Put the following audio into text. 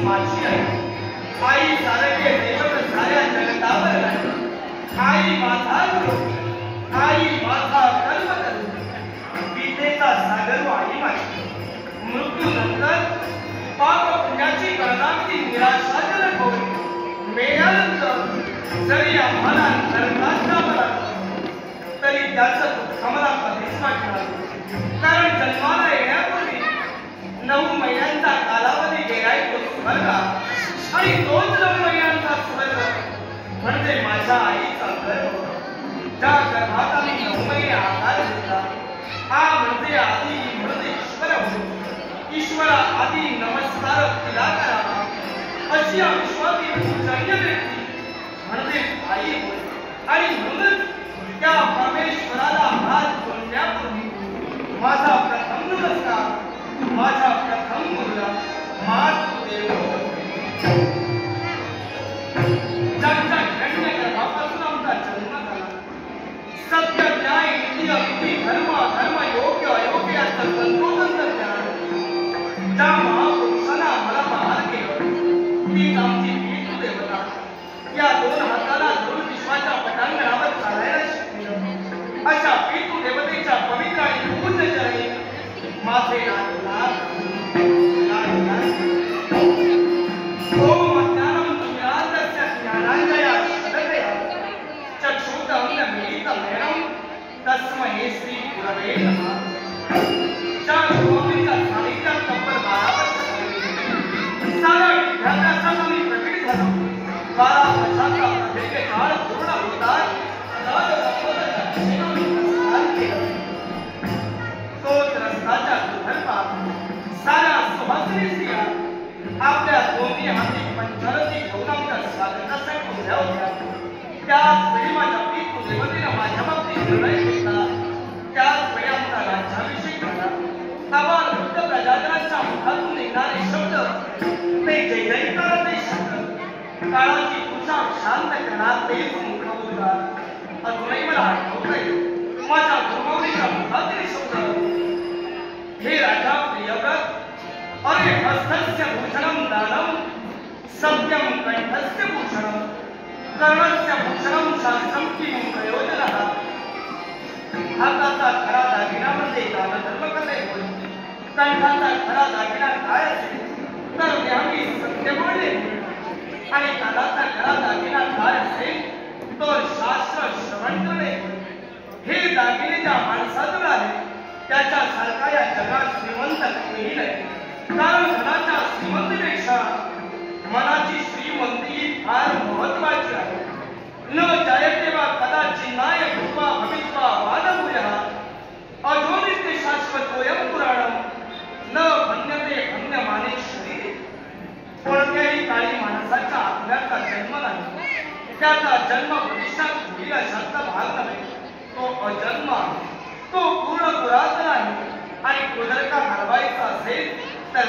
माझी आई सारखे देवत साऱ्या जगतावर नाही. आई माझा गुरु, आई माझा कल्पतरू, विद्येचा सागर आई माझी. मृत्यूनंतर पाप पुण्याची गणनाची निराशाजनक होईल. मेल्यानंतर जरी आम्हाला नरकात जावं लागलं तरी त्याचं दुःख आम्हाला कधीच वाटणार. कारण जन्माला येण्यापूर्वी 9 महिन्यांचा कालावधी गेलाय तो स्वर्ग, आणि तोच 9 महिन्यांचा स्वर्ग म्हणजे माझ्या आईचा गर्भ. ज्या गर्भात आम्ही 9 महिने आकार घेतला, हा म्हणजे आधी म्हणजे ईश्वर होतो. ईश्वरा आधी नमस्कार तिला करावा अशी विश्वासी पूजनीय व्यक्ती म्हणजे आई होय. आणि म्हणूनच त्या परमेश्वराला हात जोडण्यापूर्वी माझा प्रथम नमस्कार माझ्या प्रथम मुलगा मातृदेव. ज्यांच्या घडण्या गर्भापासून आमचा जन्म झाला, सत्य न्याय नीती अगदी धर्म अधर्म योग्य अयोग्य याचं तंतोतंत ज्ञान ज्या महापुरुषांना आम्हाला बहाल केलं तीच आमची पितृ देवता. या 2 हाताला धरून विश्वाच्या पटांगणावर चालायला शिकवलं अशा पितृ देवतेच्या पवित्र आणि पूर्ण चरणी माझे ओम अज्ञानं ज्ञानस्य ज्ञानाञ्जया शतकया चक्षुर्मिलितमेनं तस्मै श्री गुरवे नमः. ज्या गुरुजींच्या सानिध्यात तब्बल 12 वर्ष साऱ्या विद्याभ्यासात आम्ही प्रकट झालो. 12 वर्षाचा प्रत्येक काळ पूर्ण होतात तोच रस्त्याच्या दुधर्मात साऱ्या सुहासिनी स्त्रिया आपल्या दोन्ही हाती पंचरथी घेऊन आमच्या स्वागतासाठी उभ्या होत्या. त्याच वेळी माझ्या पितृ देवतेनं माझ्या बाबतीत निर्णय घेतला. त्याच वेळी आमचा राज्याभिषेक झाला. आम्हाला वृद्ध प्रजाजनांच्या मुखातून निघणारे शब्द ते जय जयकाराचे शब्द काळाची तुझा शांत करणार तेच मुख उद्गार अजूनही मला आठवतंय. माझ्या गुरुमाऊलीच्या मुखातील शब्द, हे राजा प्रियव्रत, अरे हस्तस्य भूषणं दानं सत्यं कंठस्य भूषणं कर्णस्य भूषणं शास्त्रं किं प्रयोजनः. हाताचा खरा दागिना म्हणजे दानधर्म करणे होय. कंठाचा खरा दागिना काय असेल तर नेहमी सत्य बोलणे होय. आणि कानाचा खरा दागिना काय असेल तो शास्त्र श्रवण करणे. हे दागिने ज्या माणसाजवळ आहे त्याच्यासारखा या जगात श्रीमंत कोणीही नाही. कारण धनाच्या श्रीमंतीपेक्षा मनाची श्रीमंती फार महत्वाची आहे. न जयते वा कदाचिन्नाय भूत्वा भवित्वा वादभूयः अजोनित्य शाश्वतोऽयं पुराणं न भन्यते भन्यमाने शरीरे. कोणत्याही काळी माणसाच्या आत्म्याचा जन्म नाही. त्याचा जन्म भविष्यात होईल अशांत भाग नव्हे. तो अजन्म आहे. तो पूर्ण पुरातन आहे. आणि तो जर का घडवायचा असेल तर